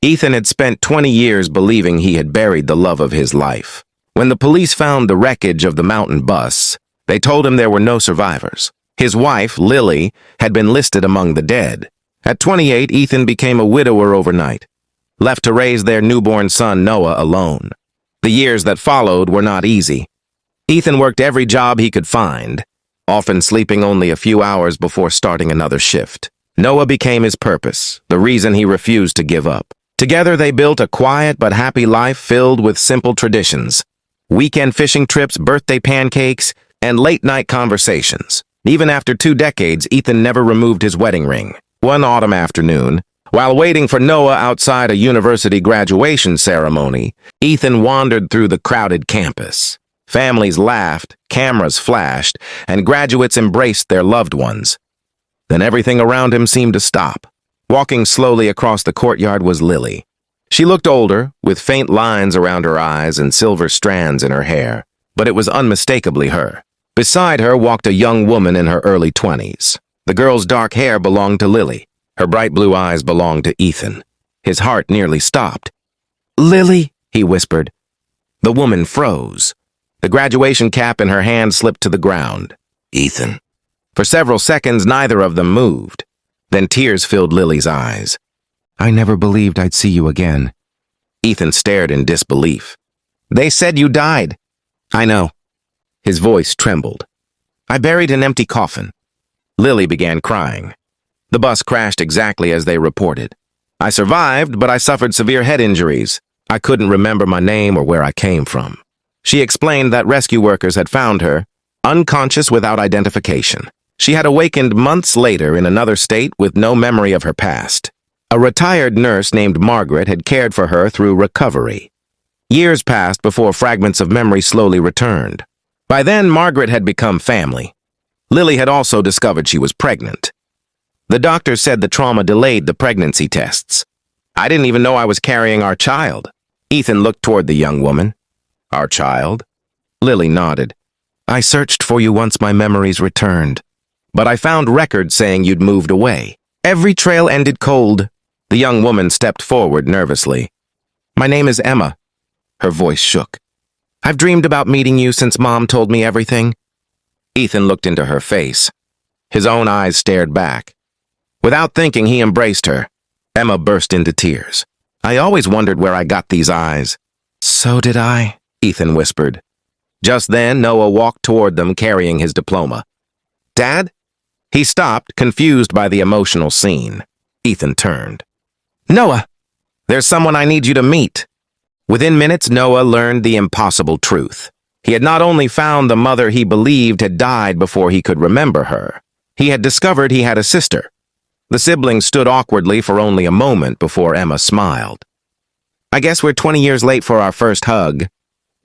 Ethan had spent 20 years believing he had buried the love of his life. When the police found the wreckage of the mountain bus, they told him there were no survivors. His wife, Lily, had been listed among the dead. At 28, Ethan became a widower overnight, left to raise their newborn son Noah alone. The years that followed were not easy. Ethan worked every job he could find, often sleeping only a few hours before starting another shift. Noah became his purpose, the reason he refused to give up. Together they built a quiet but happy life filled with simple traditions. Weekend fishing trips, birthday pancakes, and late-night conversations. Even after 2 decades, Ethan never removed his wedding ring. One autumn afternoon, while waiting for Noah outside a university graduation ceremony, Ethan wandered through the crowded campus. Families laughed, cameras flashed, and graduates embraced their loved ones. Then everything around him seemed to stop. Walking slowly across the courtyard was Lily. She looked older, with faint lines around her eyes and silver strands in her hair, but it was unmistakably her. Beside her walked a young woman in her early 20s. The girl's dark hair belonged to Lily. Her bright blue eyes belonged to Ethan. His heart nearly stopped. "Lily," he whispered. The woman froze. The graduation cap in her hand slipped to the ground. "Ethan." For several seconds, neither of them moved. Then tears filled Lily's eyes. "I never believed I'd see you again." Ethan stared in disbelief. "They said you died." "I know." His voice trembled. "I buried an empty coffin." Lily began crying. "The bus crashed exactly as they reported. I survived, but I suffered severe head injuries. I couldn't remember my name or where I came from." She explained that rescue workers had found her, unconscious without identification. She had awakened months later in another state with no memory of her past. A retired nurse named Margaret had cared for her through recovery. Years passed before fragments of memory slowly returned. By then, Margaret had become family. Lily had also discovered she was pregnant. The doctor said the trauma delayed the pregnancy tests. "I didn't even know I was carrying our child." Ethan looked toward the young woman. "Our child?" Lily nodded. "I searched for you once my memories returned, but I found records saying you'd moved away. Every trail ended cold." The young woman stepped forward nervously. "My name is Emma." Her voice shook. "I've dreamed about meeting you since Mom told me everything." Ethan looked into her face. His own eyes stared back. Without thinking, he embraced her. Emma burst into tears. "I always wondered where I got these eyes." "So did I," Ethan whispered. Just then, Noah walked toward them carrying his diploma. "Dad?" He stopped, confused by the emotional scene. Ethan turned. "Noah, there's someone I need you to meet." Within minutes, Noah learned the impossible truth. He had not only found the mother he believed had died before he could remember her, he had discovered he had a sister. The siblings stood awkwardly for only a moment before Emma smiled. "I guess we're 20 years late for our first hug."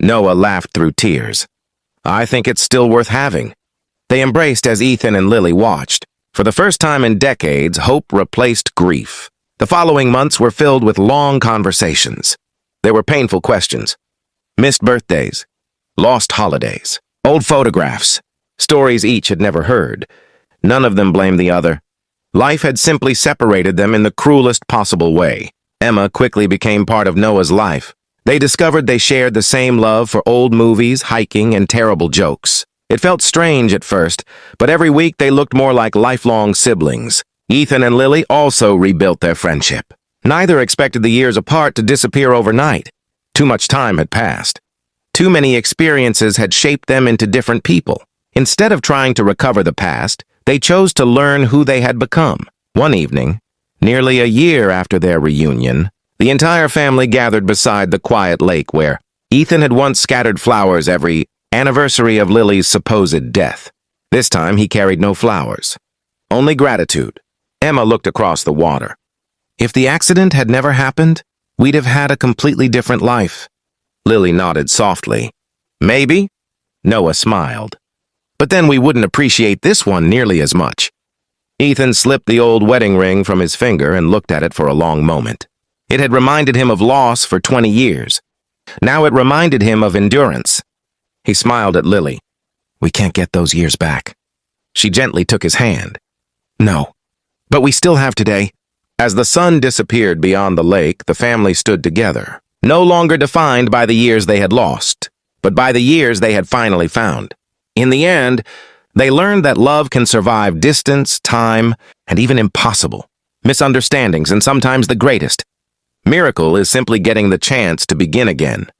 Noah laughed through tears. "I think it's still worth having." They embraced as Ethan and Lily watched. For the first time in decades, hope replaced grief. The following months were filled with long conversations. There were painful questions. Missed birthdays, lost holidays, old photographs, stories each had never heard. None of them blamed the other. Life had simply separated them in the cruelest possible way. Emma quickly became part of Noah's life. They discovered they shared the same love for old movies, hiking, and terrible jokes. It felt strange at first, but every week they looked more like lifelong siblings. Ethan and Lily also rebuilt their friendship. Neither expected the years apart to disappear overnight. Too much time had passed. Too many experiences had shaped them into different people. Instead of trying to recover the past, they chose to learn who they had become. One evening, nearly a year after their reunion, the entire family gathered beside the quiet lake where Ethan had once scattered flowers every anniversary of Lily's supposed death. This time he carried no flowers, only gratitude. Emma looked across the water. "If the accident had never happened, we'd have had a completely different life." Lily nodded softly. "Maybe?" Noah smiled. "But then we wouldn't appreciate this one nearly as much." Ethan slipped the old wedding ring from his finger and looked at it for a long moment. It had reminded him of loss for 20 years. Now it reminded him of endurance. He smiled at Lily. "We can't get those years back." She gently took his hand. "No, but we still have today." As the sun disappeared beyond the lake, the family stood together, no longer defined by the years they had lost, but by the years they had finally found. In the end, they learned that love can survive distance, time, and even impossible misunderstandings, and sometimes the greatest miracle is simply getting the chance to begin again.